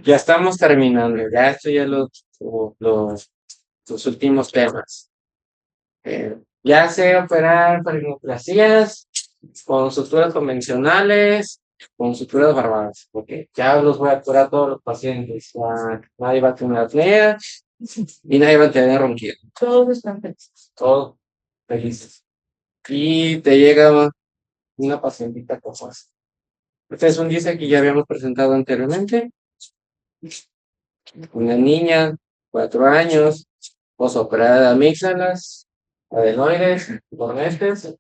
Ya estamos terminando, ya estoy ya los últimos temas. Ya sé operar faringoplasias con suturas convencionales, con suturas barbadas, porque ya los voy a curar a todos los pacientes. Ya nadie va a tener apnea y nadie va a tener ronquido. Todos están felices. Todos felices. Y te llega una pacientita con más. Este es un dice que ya habíamos presentado anteriormente. Una niña, 4 años, posoperada de amígdalas, adenoides, cornetes.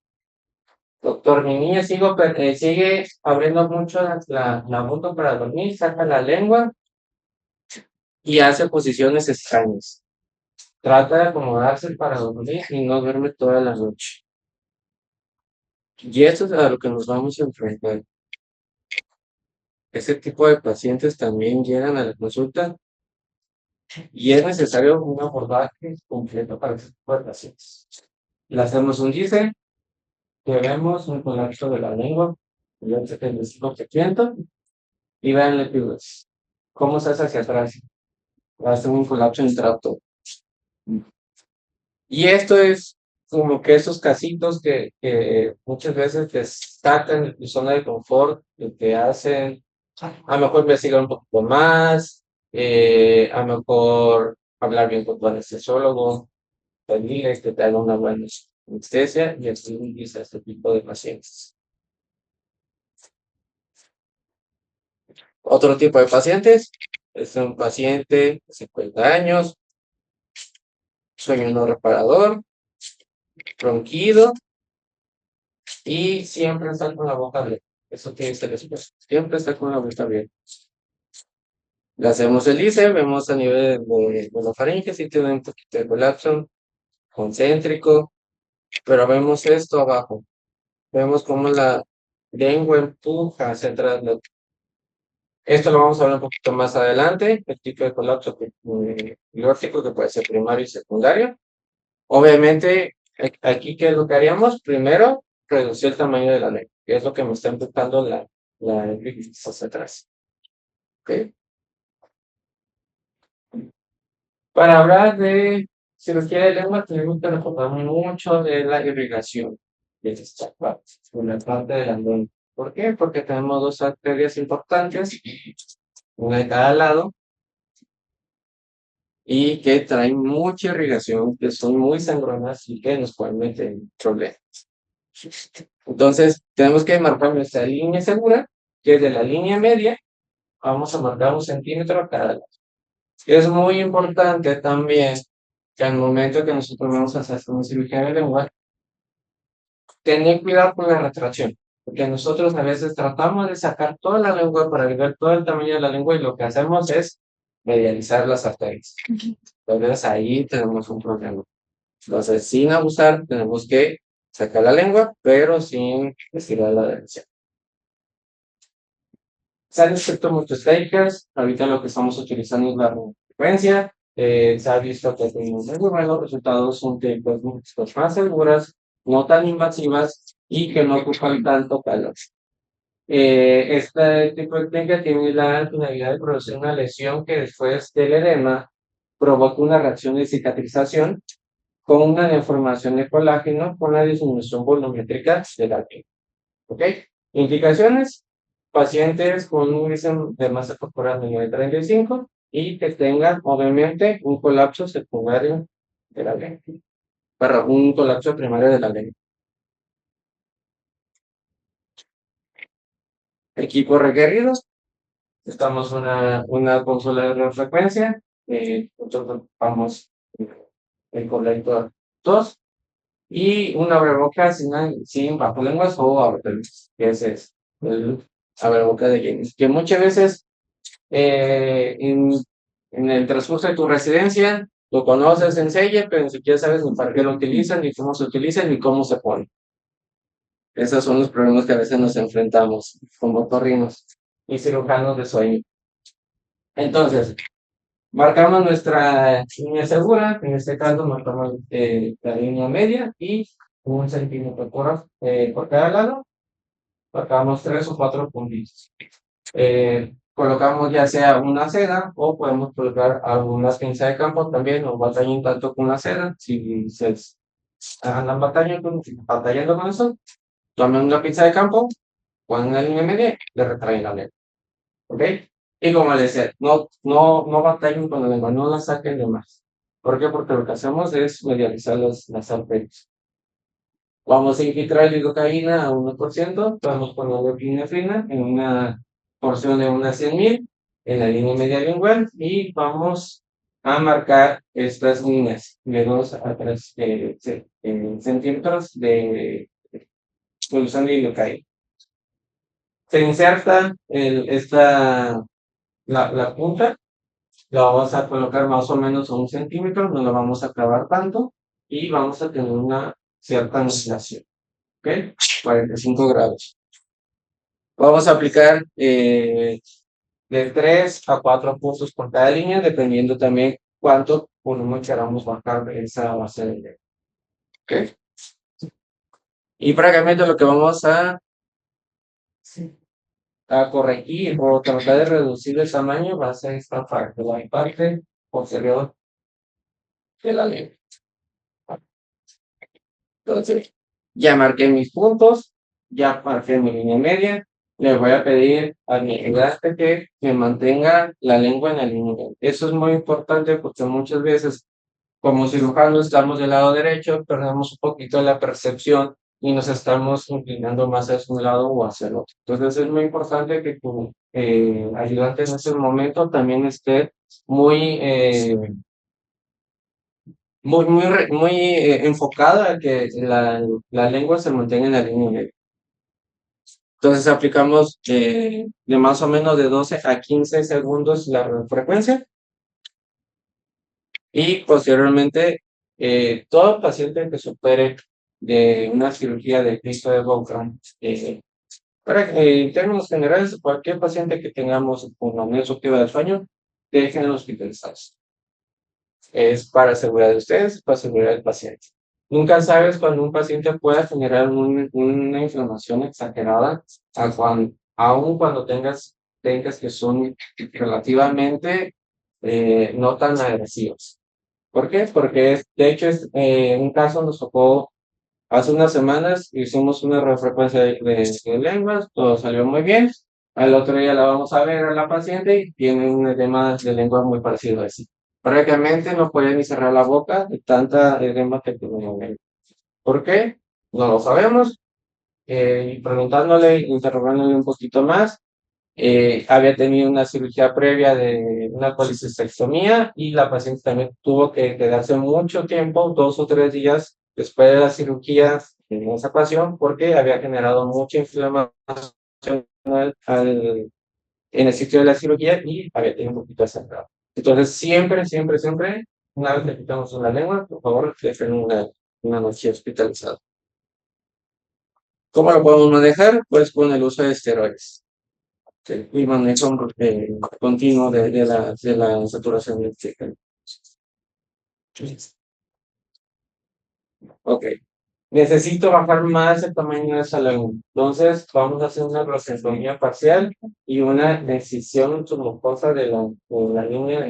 Doctor, mi niña sigue abriendo mucho la boca para dormir, saca la lengua y hace posiciones extrañas. Trata de acomodarse para dormir y no duerme toda la noche. Y eso es a lo que nos vamos a enfrentar. Ese tipo de pacientes también llegan a la consulta y es necesario un abordaje completo para ese tipo de pacientes. Le hacemos un GISE, vemos un colapso de la lengua, el 75%, y vean el epiglotis. ¿Cómo se hace hacia atrás? Va a ser un colapso en tracto. Y esto es como que esos casitos que muchas veces te sacan de tu zona de confort, que te hacen a lo mejor investigar un poquito más, a lo mejor hablar bien con tu anestesiólogo, pedirles que te haga una buena anestesia y así utiliza este tipo de pacientes. Otro tipo de pacientes es un paciente de 50 años, sueño no reparador, ronquido y siempre está con la boca abierta. Eso tiene que ser después. Siempre está con la boca abierta. Le hacemos el ICE, vemos a nivel de la faringe si tiene un poquito de colapso concéntrico, pero vemos esto abajo. Vemos cómo la lengua empuja hacia atrás. Esto lo vamos a ver un poquito más adelante, el tipo de colapso glótico que puede ser primario y secundario. Obviamente, aquí, ¿qué es lo que haríamos? Primero, reducir el tamaño de la lengua, que es lo que me está empujando la epiglotis hacia atrás. ¿Okay? Para hablar de cirugía de lengua, tenemos que recordar mucho de la irrigación de esta parte, una parte de la lengua. ¿Por qué? Porque tenemos dos arterias importantes, una de cada lado, y que traen mucha irrigación, que son muy sangronas y que nos pueden meter en problemas. Entonces, tenemos que marcar nuestra línea segura, que es de la línea media, vamos a marcar 1 centímetro a cada lado. Es muy importante también que al momento que nosotros vamos a hacer una cirugía de lengua, tener cuidado con la retracción, porque nosotros a veces tratamos de sacar toda la lengua para ver todo el tamaño de la lengua y lo que hacemos es medializar las arterias. Entonces ahí tenemos un problema. Entonces, sin abusar, tenemos que sacar la lengua, pero sin estirar la derecha. Se han descrito muchos takers, ahorita lo que estamos utilizando es la frecuencia. Se ha visto que tenemos muy buenos resultados, son takers más seguras, no tan invasivas y que no ocupan tanto calor. Este tipo de técnica tiene la finalidad de producir una lesión que después del edema provoca una reacción de cicatrización con una deformación de colágeno con la disminución volumétrica de la piel. ¿Ok? Indicaciones: pacientes con un índice de masa corporal menor de 35 y que tengan, obviamente, un colapso secundario de la lengua. Perdón, un colapso primario de la lengua. Equipos requeridos: estamos una consola de frecuencia, nosotros ocupamos el colector 2 y un abrebocas sin bajolenguas o abrelenguas, que ese es el abrebocas de James, que muchas veces en el transcurso de tu residencia lo conoces en sella, pero ni siquiera sabes ni para qué lo utilizan, ni cómo se utilizan, ni cómo se pone. Esos son los problemas que a veces nos enfrentamos como otorrinos y cirujanos de sueño. Entonces, marcamos nuestra línea segura, en este caso marcamos la línea media y 1 centímetro por cada lado, marcamos 3 o 4 puntitos. Colocamos ya sea una seda o podemos colocar algunas pinzas de campo también, o batallen tanto con la seda. Si se andan batallando con eso, tomen una pinza de campo, ponen la línea media, le retraen la lengua. ¿Ok? Y como les decía, no batallen con la lengua, no la saquen de más. ¿Por qué? Porque lo que hacemos es medializar las arterias. Vamos a infiltrar lidocaína a 1%, vamos con la epinefrina en una porción de unas 100.000 en la línea media lingual y vamos a marcar estas líneas de 2 a 3 centímetros de solución de lidocaína. Se inserta la punta, la vamos a colocar más o menos a 1 centímetro, no la vamos a clavar tanto y vamos a tener una cierta angulación. ¿Ok? 45 grados. Vamos a aplicar de 3 a 4 puntos por cada línea, dependiendo también cuánto volumen queramos bajar de esa base de lengua. ¿Ok? Y prácticamente lo que vamos a corregir o tratar de reducir el tamaño va a ser esta parte, la parte posterior de la lengua. Entonces, ya marqué mis puntos, ya marqué mi línea media. Le voy a pedir a mi ayudante que me mantenga la lengua en la línea media. Eso es muy importante porque muchas veces como cirujanos estamos del lado derecho, perdemos un poquito la percepción y nos estamos inclinando más hacia un lado o hacia el otro. Entonces es muy importante que tu ayudante en ese momento también esté muy enfocada a que la lengua se mantenga en la línea media. Entonces aplicamos de más o menos de 12 a 15 segundos la frecuencia y posteriormente todo paciente que supere de una cirugía de Cristo de Bockham, en términos generales, cualquier paciente que tengamos con apnea obstructiva del sueño, dejen hospitalizados. Es para seguridad de ustedes, para seguridad del paciente. Nunca sabes cuando un paciente pueda generar una inflamación exagerada, aun cuando tengas técnicas que son relativamente no tan agresivas. ¿Por qué? Porque de hecho un caso nos tocó hace unas semanas, hicimos una refrecuencia de lenguas, todo salió muy bien. Al otro día la vamos a ver a la paciente y tiene un edema de lengua muy parecido a ese. Prácticamente no podía ni cerrar la boca de tanta edema que tenía. ¿Por qué? No lo sabemos. Y preguntándole, interrogándole un poquito más, había tenido una cirugía previa de una colecistectomía y la paciente también tuvo que quedarse mucho tiempo, 2 o 3 días después de la cirugía en esa ocasión, porque había generado mucha inflamación en el sitio de la cirugía y había tenido un poquito de sangrado. Entonces, siempre, una vez le quitamos una lengua, por favor, dejen una noche hospitalizada. ¿Cómo lo podemos manejar? Pues con el uso de esteroides. Y manejo continuo de la saturación de oxígeno. Ok. Necesito bajar más el tamaño de esa lengua. Entonces, vamos a hacer una glosectomía parcial y una decisión submucosa de la línea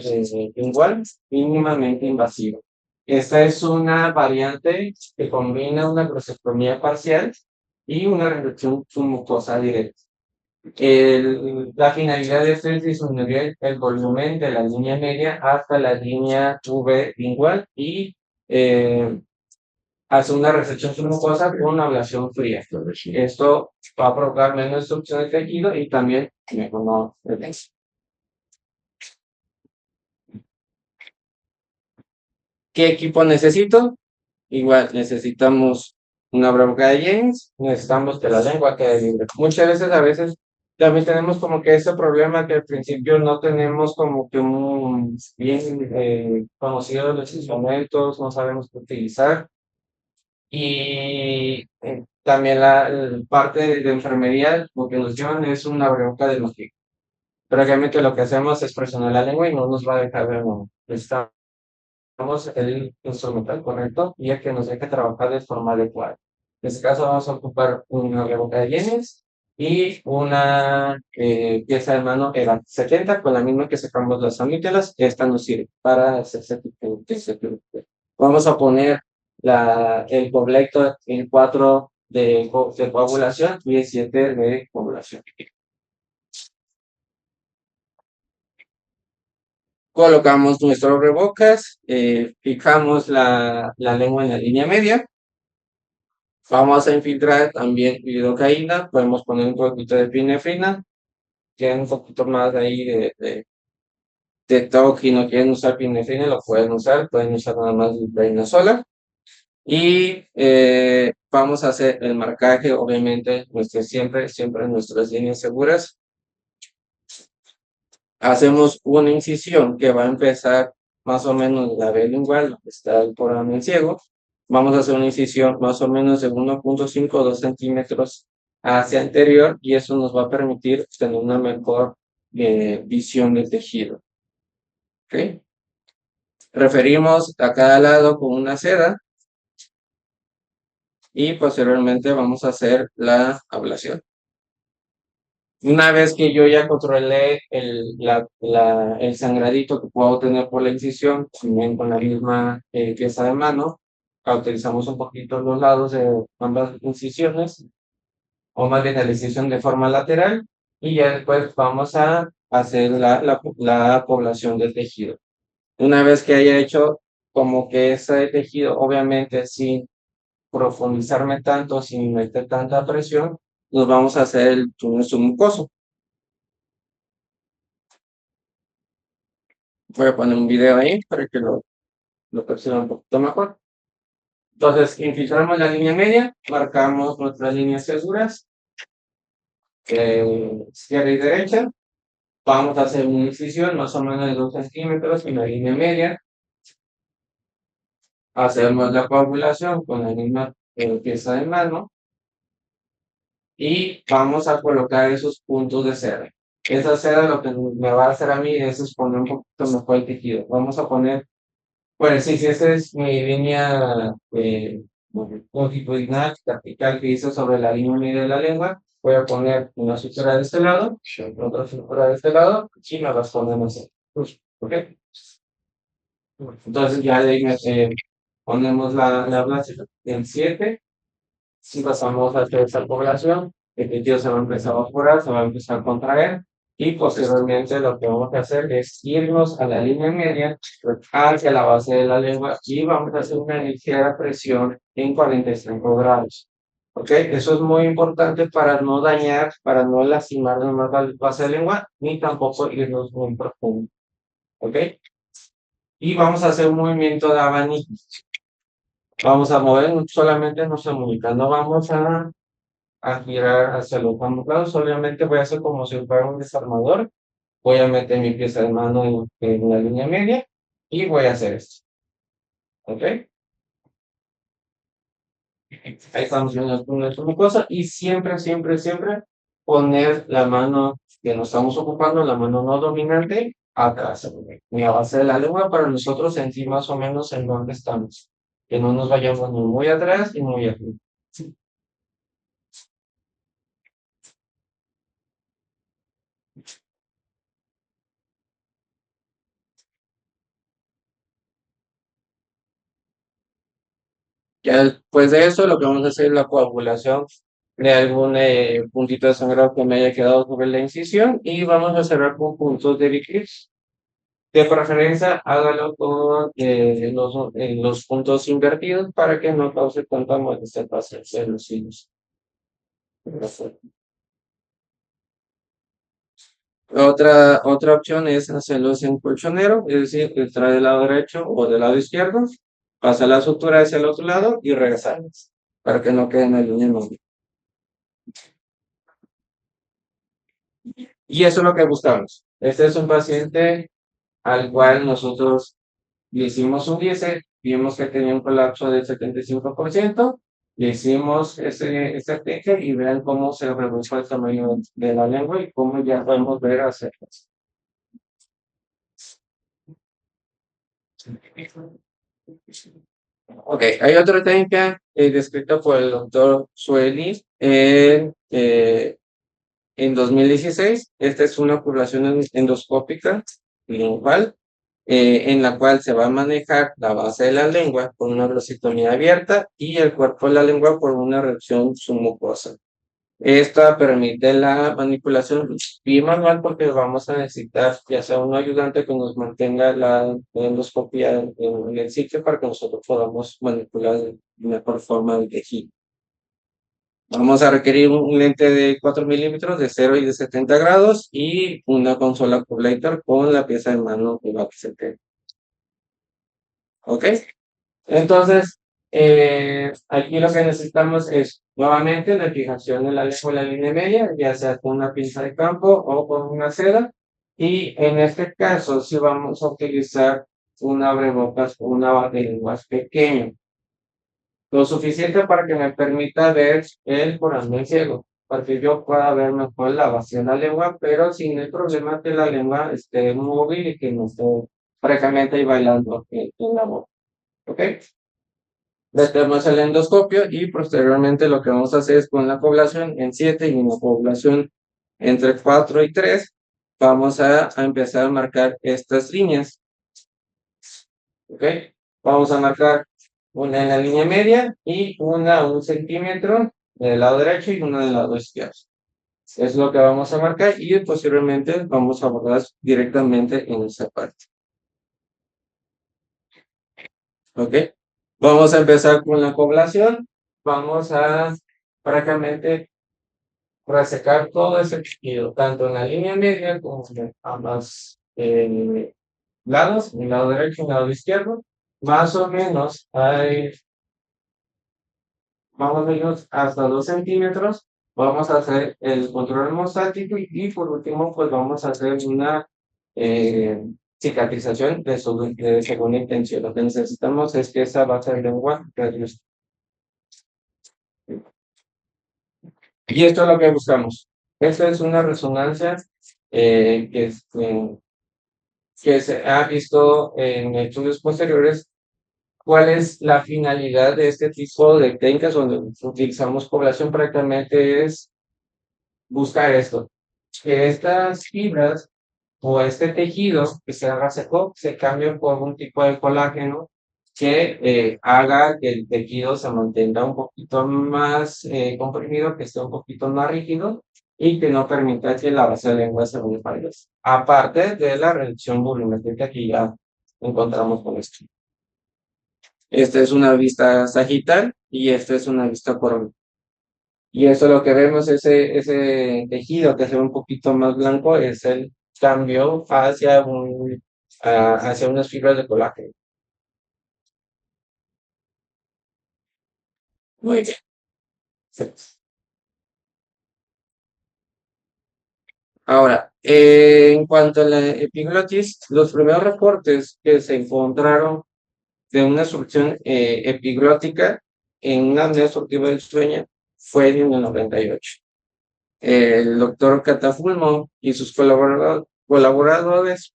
lingual mínimamente invasiva. Esta es una variante que combina una glosectomía parcial y una reducción submucosa directa. La finalidad de esto es disminuir el volumen de la línea media hasta la línea V lingual y hacer una resección submucosa con una ablación fría. Esto va a provocar menos destrucción de tejido y también mejor retención. ¿Qué equipo necesito? Igual necesitamos una bronca de James, necesitamos que la lengua quede libre. A veces también tenemos como que ese problema que al principio no tenemos como que un bien conocido los instrumentos, no sabemos qué utilizar. Y también la parte de enfermería, lo que nos llevan es una bronca de lógica. Prácticamente lo que hacemos es presionar la lengua y no nos va a dejar ver nada. Necesitamos el instrumental correcto y el que nos deje trabajar de forma adecuada. En este caso vamos a ocupar una boca de yenes y una pieza de mano era 70, con la misma que sacamos las amígdalas. Esta nos sirve para hacer ese tipo de. Vamos a poner el completo en 4 de coagulación y el 7 de coagulación. Colocamos nuestro rebocas, fijamos la lengua en la línea media. Vamos a infiltrar también lidocaína, podemos poner un poquito de epinefrina, tienen un poquito más ahí de toque y no quieren usar epinefrina, lo pueden usar nada más lidocaína sola. Y vamos a hacer el marcaje, obviamente, siempre en nuestras líneas seguras. Hacemos una incisión que va a empezar más o menos la B lingual, donde está el foramen ciego. Vamos a hacer una incisión más o menos de 1.5 o 2 centímetros hacia anterior y eso nos va a permitir tener una mejor visión del tejido. ¿Okay? Referimos a cada lado con una seda y posteriormente vamos a hacer la ablación. Una vez que yo ya controlé el sangradito que puedo tener por la incisión, también con la misma pieza de mano, utilizamos un poquito los lados de ambas incisiones, o más bien la incisión de forma lateral, y ya después vamos a hacer la población del tejido. Una vez que haya hecho como que ese tejido, obviamente sin profundizarme tanto, sin meter tanta presión, nos vamos a hacer el túnel submucoso. Voy a poner un video ahí para que lo perciban un poquito mejor. Entonces, infiltramos la línea media, marcamos nuestras líneas seguras, izquierda y derecha. Vamos a hacer una incisión más o menos de 2 centímetros en la línea media. Hacemos la coagulación con la misma pieza de mano. Y vamos a colocar esos puntos de cera. Esa cera lo que me va a hacer a mí es exponer un poquito mejor el tejido. Vamos a poner. Bueno, sí, esa es mi línea longitudinal vertical que hice sobre la línea media de la lengua. Voy a poner una sutura de este lado, otra sutura de este lado, y me las ponemos así. ¿Ok? Entonces ya de ahí ponemos la base en 7, si pasamos a hacer esta población, el tejido se va a empezar a evaporar, se va a empezar a contraer, y posteriormente lo que vamos a hacer es irnos a la línea media hacia la base de la lengua y vamos a hacer una ligera presión en 45 grados. ¿Ok? Eso es muy importante para no dañar, para no lastimar más la base de la lengua, ni tampoco irnos muy profundo. ¿Ok? Y vamos a hacer un movimiento de abanico. Vamos a mover solamente nuestra muñeca, no vamos a girar hacia los ambos lados, obviamente voy a hacer como si fuera un desarmador, voy a meter mi pieza de mano en la línea media y voy a hacer esto. ¿Ok? Ahí estamos viendo nuestra mucosa y siempre poner la mano que nos estamos ocupando, la mano no dominante, atrás, ni a base de la lengua para nosotros sentir más o menos en dónde estamos, que no nos vayamos ni muy atrás ni muy arriba. Ya después de eso, lo que vamos a hacer es la coagulación de algún puntito de sangrado que me haya quedado sobre la incisión y vamos a cerrar con puntos de Vickers. De preferencia, hágalo con los puntos invertidos para que no cause tanta molestia en los hilos. Otra opción es hacerlos en colchonero, es decir, entrar del lado derecho o del lado izquierdo, pasar la sutura hacia el otro lado y regresarlos para que no queden en el mismo. Y eso es lo que buscamos. Este es un paciente al cual nosotros le hicimos un 10, vimos que tenía un colapso del 75%, le hicimos ese teje y vean cómo se redujo el tamaño de la lengua y cómo ya podemos ver hacia atrás. Ok, hay otra técnica descrita por el doctor Sueli en 2016. Esta es una población endoscópica lingual, en la cual se va a manejar la base de la lengua con una glosiotomía abierta y el cuerpo de la lengua por una reducción submucosa. Esta permite la manipulación bimanual porque vamos a necesitar ya sea un ayudante que nos mantenga la endoscopia en el sitio para que nosotros podamos manipular de mejor forma el tejido. Vamos a requerir un lente de 4 milímetros de 0 y de 70 grados y una consola Collator con la pieza de mano que va a ser. ¿Ok? Entonces, aquí lo que necesitamos es nuevamente la fijación de la lengua en la línea media, ya sea con una pinza de campo o con una seda. Y en este caso, sí vamos a utilizar un abrebocas o un abatelenguas pequeño, lo suficiente para que me permita ver el corazón ciego, para que yo pueda ver mejor la vacía de la lengua, pero sin el problema que la lengua esté móvil y que no esté francamente ahí bailando en la boca. ¿Ok? Metemos el endoscopio y posteriormente lo que vamos a hacer es con la población en 7 y una población entre 4 y 3, vamos a empezar a marcar estas líneas. ¿Ok? Vamos a marcar una en la línea media y una a 1 centímetro del lado derecho y una del lado izquierdo. Es lo que vamos a marcar y posteriormente vamos a abordar directamente en esa parte. ¿Ok? Vamos a empezar con la población. Vamos a prácticamente resecar todo ese tejido, tanto en la línea media como en ambos lados, el lado derecho y el lado izquierdo. Más o menos hay, vamos a irnos hasta 2 centímetros. Vamos a hacer el control hemostático y por último, pues vamos a hacer una eh, cicatrización de segunda intención. Lo que necesitamos es que esa base de lengua reduzca. Y esto es lo que buscamos. Esta es una resonancia que, que se ha visto en estudios posteriores. ¿Cuál es la finalidad de este tipo de técnicas donde utilizamos población? Prácticamente es buscar esto, que estas fibras o este tejido que se resecó se cambie por un tipo de colágeno que haga que el tejido se mantenga un poquito más comprimido, que esté un poquito más rígido y que no permita que la base de lengua se rompa. Aparte de la reducción volumétrica que ya encontramos con esto. Esta es una vista sagital y esta es una vista coronal. Y eso lo que vemos, ese tejido que se ve un poquito más blanco, es el cambio hacia unas fibras de colágeno. Muy bien. Ahora, en cuanto a la epiglotis, los primeros reportes que se encontraron de una obstrucción epiglótica en una apnea obstructiva del sueño fue en el 98. El doctor Catafulmo y sus colaboradores,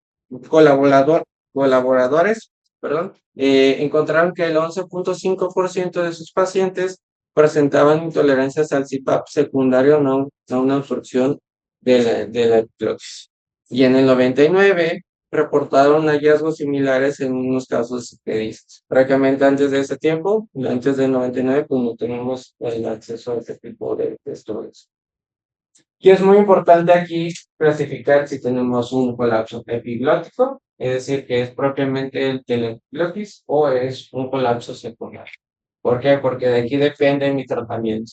perdón, encontraron que el 11.5% de sus pacientes presentaban intolerancias al CPAP secundario a una absorción de la epiglotis. Y en el 99 reportaron hallazgos similares en unos casos expedidos. Prácticamente antes de ese tiempo, antes del 99, pues no tenemos el acceso a este tipo de estudios. Y es muy importante aquí clasificar si tenemos un colapso epiglótico, es decir, que es propiamente el de la epiglotis o es un colapso secundario. ¿Por qué? Porque de aquí depende mi tratamiento.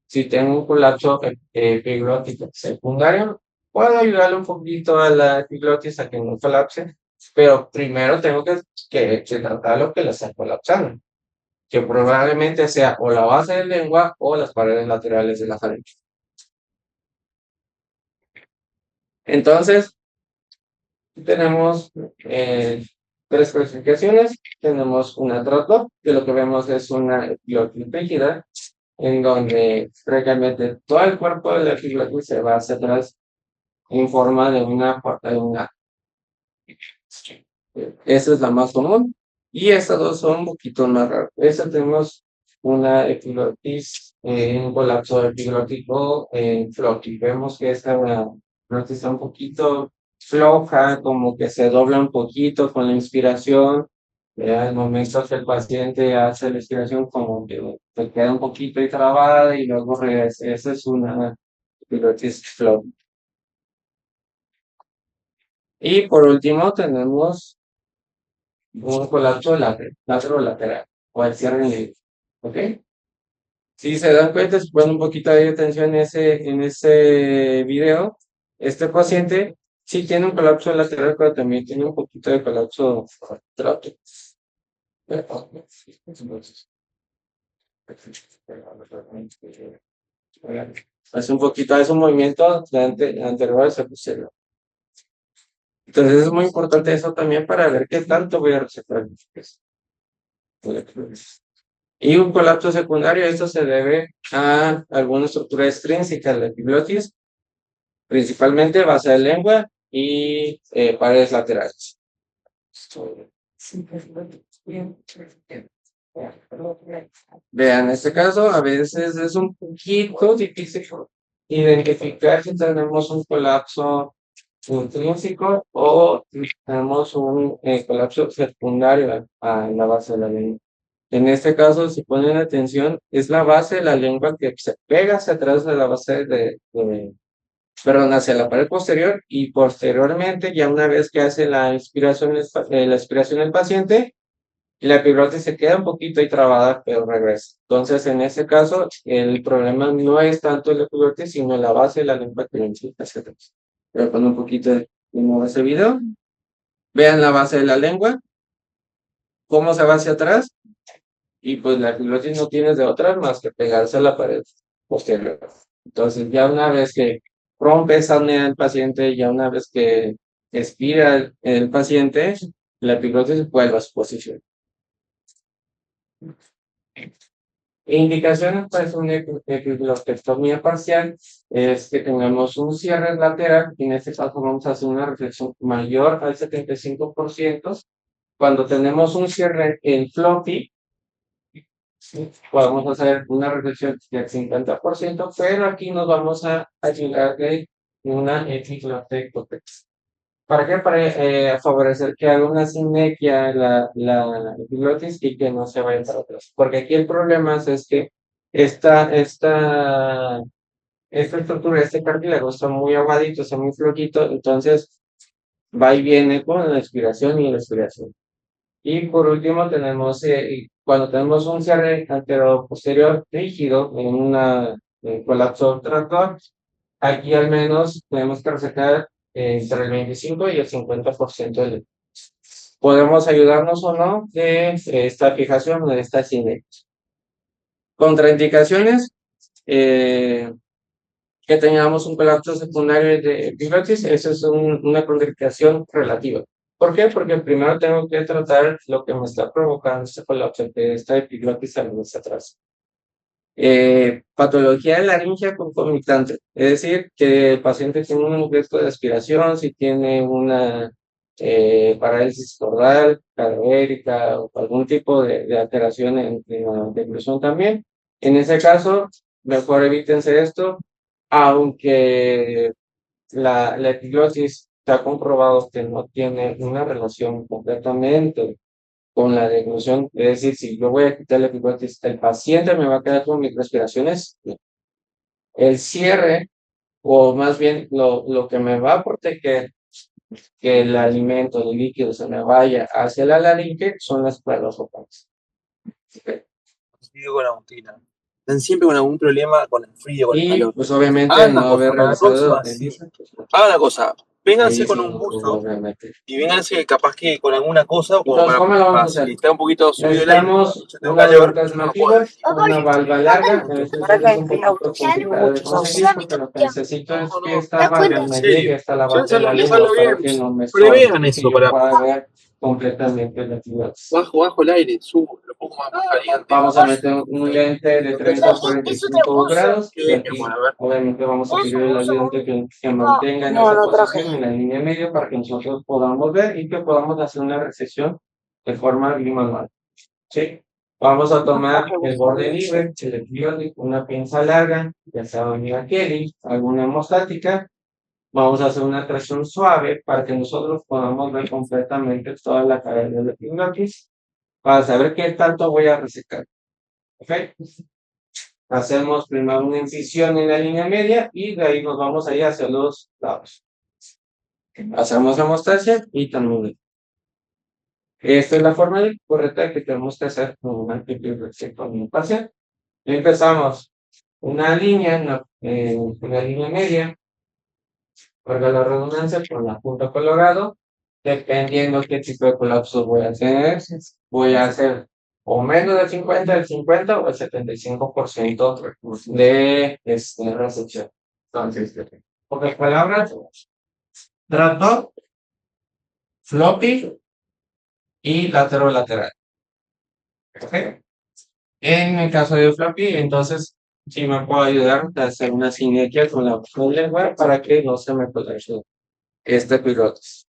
Si tengo un colapso epiglótico secundario, puedo ayudarle un poquito a la epiglotis a que no colapse, pero primero tengo que tratar lo que la está colapsando, que probablemente sea o la base de lengua o las paredes laterales de la faringe. Entonces, tenemos tres clasificaciones. Tenemos una trato, que lo que vemos es una epiglotis rígida, en donde prácticamente todo el cuerpo de la epiglotis se va hacia atrás en forma de una puerta de una. Esa es la más común. Y estas dos son un poquito más raras. Esta tenemos una epiglotis, un colapso epiglótico en floppy. Vemos que esta epiglotis está un poquito floja, como que se dobla un poquito con la inspiración. Al momento que el paciente hace la inspiración, como que se queda un poquito ahí trabada y luego regresa. Esa es una epiglotis floppy. Y por último tenemos un colapso lateral o el cierre libre. ¿Ok? Si se dan cuenta, si ponen un poquito de atención en ese video, este paciente sí tiene un colapso lateral, pero también tiene un poquito de colapso lateral. Hace un poquito de esos movimientos de anterior a posterior. Entonces es muy importante eso también para ver qué tanto voy a receptar. Y un colapso secundario, esto se debe a alguna estructura extrínseca de la epiglotis, principalmente base de lengua y paredes laterales. Vean, en este caso a veces es un poquito difícil identificar si tenemos un colapso intrínseco o tenemos un colapso secundario en la base de la lengua. En este caso, si ponen atención, es la base de la lengua que se pega hacia atrás de la base perdón, hacia la pared posterior y posteriormente, ya una vez que hace la inspiración, el paciente, la epiglotis se queda un poquito ahí trabada, pero regresa. Entonces, en ese caso, el problema no es tanto el epiglotis, sino la base de la lengua que lo incita hacia atrás. Voy a poner un poquito de nuevo ese video. Vean la base de la lengua, cómo se va hacia atrás, y pues la epiglotis no tiene de otra más que pegarse a la pared posterior. Entonces, ya una vez que rompe esa apnea del paciente, ya una vez que expira el paciente, la epiglotis vuelve a su posición. Indicaciones para una epiglotectomía parcial es que tengamos un cierre lateral, y en este caso vamos a hacer una reflexión mayor al 75%. Cuando tenemos un cierre en floppy, podemos hacer una reflexión del 50%, pero aquí nos vamos a ayudar de una epiglotectomía. ¿Para qué? Para favorecer que haga una simetría la epiglotis y que no se vaya para atrás. Porque aquí el problema es que esta estructura, este cartílago está muy aguadito, está muy flojito, entonces va y viene con la expiración y la expiración. Y por último tenemos, cuando tenemos un cierre anteroposterior rígido en un colapso tractor, aquí al menos tenemos que recetar entre el 25 y el 50% del. Podemos ayudarnos o no de esta fijación, de esta simetría. Contraindicaciones, que tengamos un colapso secundario de epiglotis, eso es una contraindicación relativa. ¿Por qué? Porque primero tengo que tratar lo que me está provocando este colapso, que esta epiglotis al hacia atrás. Patología de laringe concomitante, es decir, que el paciente tiene un defecto de aspiración, si tiene una parálisis cordal, cadavérica o algún tipo de alteración en la deglución también. En ese caso, mejor evítense esto, aunque la epiglotis está comprobado que no tiene una relación completamente con la deglución, es decir, si yo voy a quitar la epiglotis, el paciente me va a quedar con microaspiraciones. El cierre, o más bien lo que me va a proteger que el alimento, el líquido se me vaya hacia la laringe son las pruebas vocales. Con Agustina. Están siempre con algún problema con el frío, con el calor. Pues obviamente Hagan no una cosa, haber para la realizado próxima, sí. Hagan una cosa, vénganse con un buzo y vénganse capaz que con alguna cosa como Entonces, ¿cómo lo vamos a hacer? si está un poquito subido el aire. Necesitamos Yo tengo una calor, válvula yo no puedo. alternativa, una válvula larga. Eso es un poquito complicado de conseguir porque lo que necesito es que esta válvula me llegue hasta la base de la lengua para que no me estorbe y que yo pueda ver completamente la actividad. Bajo el aire, subo, lo pongo más caliente. Vamos a meter un lente de 30 a 45 grados y aquí obviamente vamos a pedir al ayudante que mantenga en esa posición en la línea media para que nosotros podamos ver y que podamos hacer una recesión de forma bimanual. ¿Sí? Vamos a tomar el borde libre, el epiglotis, una pinza larga, ya sea una Kelly, alguna hemostática. Vamos a hacer una tracción suave para que nosotros podamos ver completamente toda la cadena del epiglotis para saber qué tanto voy a resecar. ¿Ok? Hacemos primero una incisión en la línea media y de ahí nos vamos a ir hacia los lados. Hacemos hemostasia y también. Esta es la forma correcta que tenemos que hacer con una con paciente. Empezamos una línea, una línea media, para la redundancia, con la punta colorado, dependiendo qué tipo de colapso voy a hacer. Voy a hacer o menos del 50, el 50 o el 75% de recepción. Entonces, pocas palabras, trato, floppy y lateral. ¿Okay? En el caso de floppy, entonces sí me puedo ayudar a hacer una sinergia con la lengua para que no se me colapse este pilotis.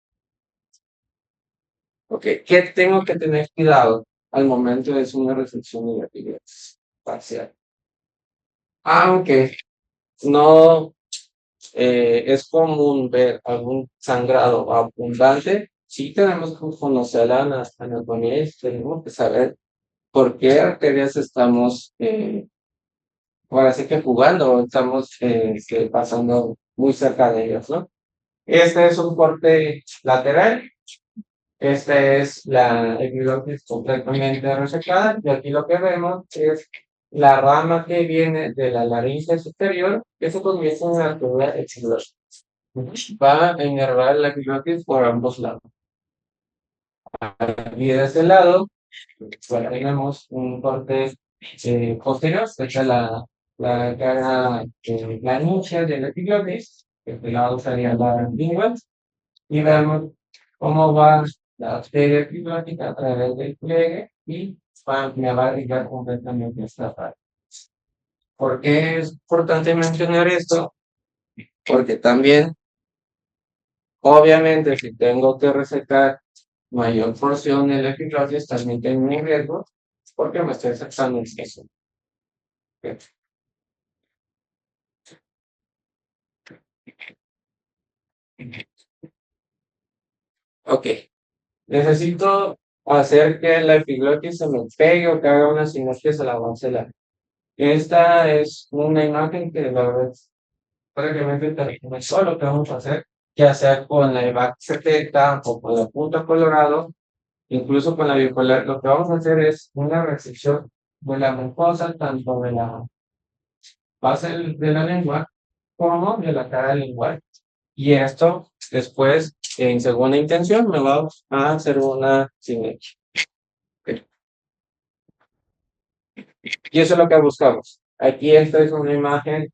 Ok, ¿qué tengo que tener cuidado al momento de hacer una resección de la pilotis parcial? Aunque no es común ver algún sangrado abundante, sí tenemos que conocer la anatomía y tenemos que saber por qué arterias estamos, ahora sí que jugando, estamos pasando muy cerca de ellas, ¿no? Este es un corte lateral. Esta es la epiglotis completamente resecada y aquí lo que vemos es la rama que viene de la laringe superior, que se convierte en una arteria epiglotis. Va a inervar la epiglotis por ambos lados. Aquí de este lado, pues, tenemos un corte posterior, que es la cara laringe de la epiglotis, que este lado sería la lingua, y vemos cómo va la arteria epiglotica a través del pliegue y me va a irrigar completamente esta parte. ¿Por qué es importante mencionar esto? Porque también, obviamente, si tengo que resecar mayor porción de la epiglotis, también tengo un riesgo porque me estoy sacando el queso. Ok, necesito hacer que la epiglotis se me pegue o que haga una sinergia a la vancela. Esta es una imagen que la verdad es prácticamente todo lo que vamos a hacer, ya sea con la EVAC 70 o con la punta colorado, incluso con la bipolar. Lo que vamos a hacer es una resección de la mucosa, tanto de la base de la lengua como de la cara lingual. Y esto después, en segunda intención, me va a hacer una sinergia. Y eso es lo que buscamos. Aquí esta es una imagen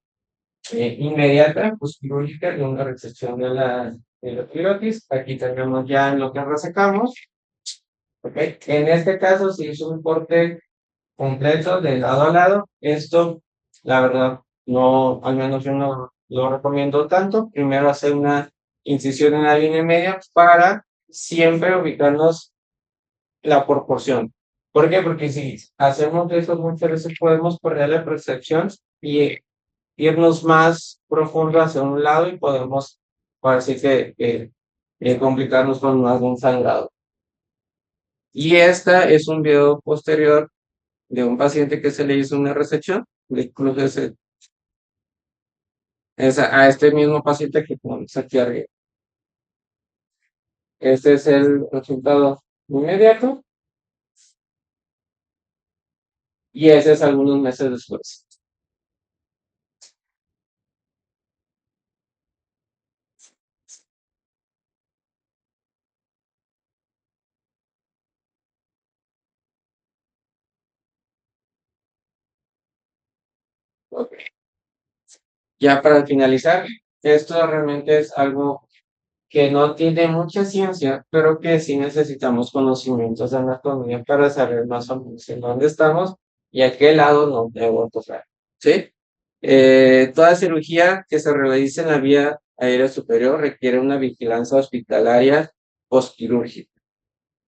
inmediata, pues quirúrgica, de una resección de la pilotis. Aquí tenemos ya lo que resecamos. ¿Okay? En este caso se hizo un corte completo de lado a lado. Esto, la verdad, no, al menos yo no lo recomiendo tanto. Primero hacer una incisión en la línea media para siempre ubicarnos la proporción. ¿Por qué? Porque si hacemos eso muchas veces podemos perder la percepción y irnos más profundo hacia un lado y podemos, así que complicarnos con más de un sangrado. Y esta es un video posterior de un paciente que se le hizo una resección, incluso a este mismo paciente que ponemos aquí arriba. Este es el resultado inmediato y ese es algunos meses después. Okay. Ya para finalizar, esto realmente es algo que no tiene mucha ciencia, pero que sí necesitamos conocimientos de anatomía para saber más o menos en dónde estamos y a qué lado nos debo tocar. ¿Sí? Toda cirugía que se realice en la vía aérea superior requiere una vigilancia hospitalaria postquirúrgica.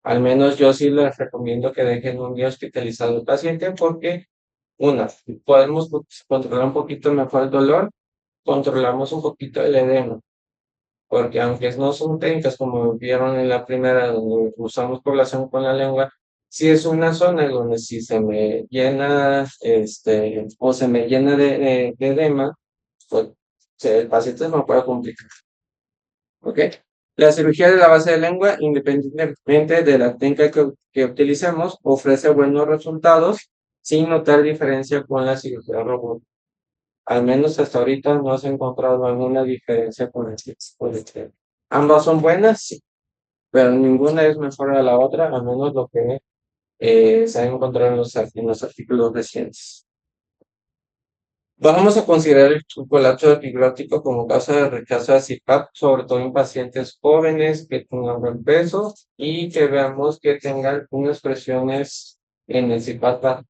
Al menos yo sí les recomiendo que dejen un día hospitalizado al paciente porque, una, podemos controlar un poquito mejor el dolor, controlamos un poquito el edema, porque aunque no son técnicas como vieron en la primera, donde usamos población con la lengua, si es una zona donde si se me llena, o se me llena de edema, pues el paciente me puede complicar. ¿Ok? La cirugía de la base de lengua, independientemente de la técnica que utilicemos, ofrece buenos resultados sin notar diferencia con la cirugía robótica. Al menos hasta ahorita no se ha encontrado alguna diferencia con este tipo de técnica. Ambas son buenas, sí, pero ninguna es mejor a la otra, al menos lo que se ha encontrado en los artículos recientes. Vamos a considerar el colapso epiglótico como causa de rechazo a CPAP, sobre todo en pacientes jóvenes que tengan buen peso y que veamos que tengan unas presiones en el CPAP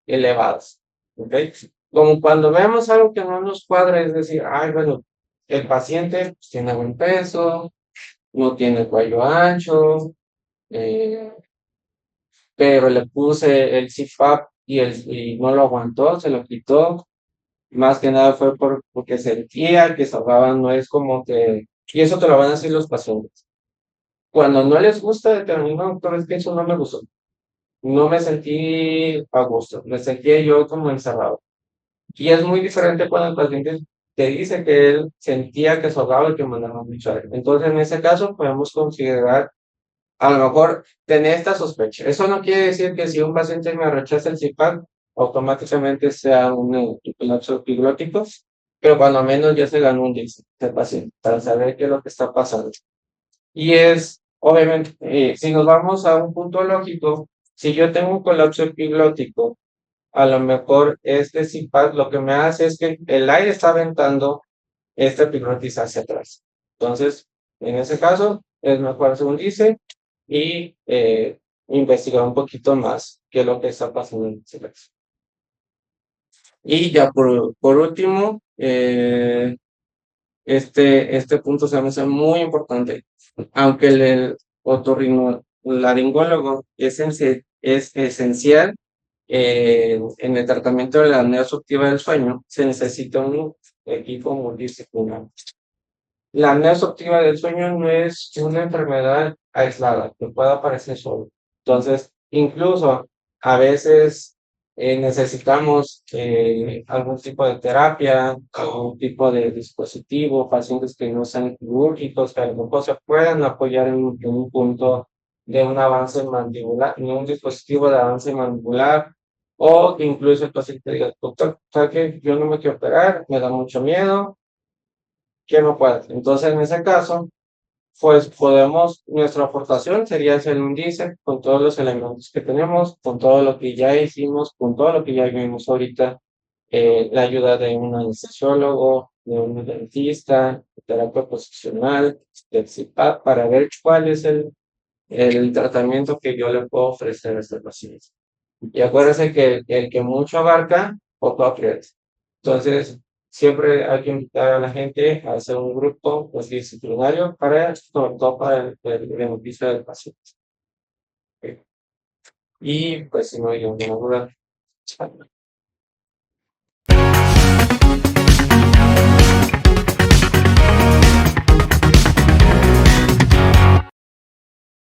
elevadas. ¿Okay? Como cuando vemos algo que no nos cuadra, es decir, ay, bueno, el paciente pues, tiene buen peso, no tiene cuello ancho, eh, pero le puse el CPAP y no lo aguantó, se lo quitó. Más que nada fue porque sentía que se ahogaban, no es como que, y eso te lo van a decir los pacientes. Cuando no les gusta determinado doctor, es que eso no me gustó. No me sentí a gusto, me sentía yo como encerrado. Y es muy diferente cuando el paciente te dice que él sentía que se ahogaba y que mandaba mucho aire. Entonces, en ese caso, podemos considerar a lo mejor tener esta sospecha. Eso no quiere decir que si un paciente me rechaza el CPAP, automáticamente sea un colapso epiglótico, pero cuando menos ya se ganó un dice el paciente para saber qué es lo que está pasando. Y es, obviamente, si nos vamos a un punto lógico, si yo tengo un colapso epiglótico, a lo mejor este CPAP lo que me hace es que el aire está aventando esta epiglotis hacia atrás. Entonces, en ese caso, es mejor hacer un dice y investigar un poquito más qué es lo que está pasando en ese caso. Y ya por último, este punto se me hace muy importante. Aunque el otorrinolaringólogo es esencial en el tratamiento de la apnea obstructiva del sueño, se necesita un equipo multidisciplinar. La apnea obstructiva del sueño no es una enfermedad aislada que pueda aparecer solo. Entonces, incluso a veces necesitamos algún tipo de terapia, algún tipo de dispositivo, pacientes que no sean quirúrgicos, que a lo mejor se puedan apoyar en un punto de un avance mandibular, en un dispositivo de avance mandibular, o que incluso el paciente diga, doctor, ¿sabe qué? Yo no me quiero operar, me da mucho miedo, que no puede. Entonces, en ese caso, pues podemos, nuestra aportación sería hacer un dice con todos los elementos que tenemos, con todo lo que ya hicimos, con todo lo que ya vimos ahorita, la ayuda de un anestesiólogo, de un dentista, de terapia posicional, de CPAP, para ver cuál es el tratamiento que yo le puedo ofrecer a este paciente. Y acuérdense que el que mucho abarca, poco aprieta. Entonces, siempre hay que invitar a la gente a hacer un grupo multidisciplinario para, sobre todo para el beneficio del paciente. ¿Ok? Y pues si no hay ninguna duda,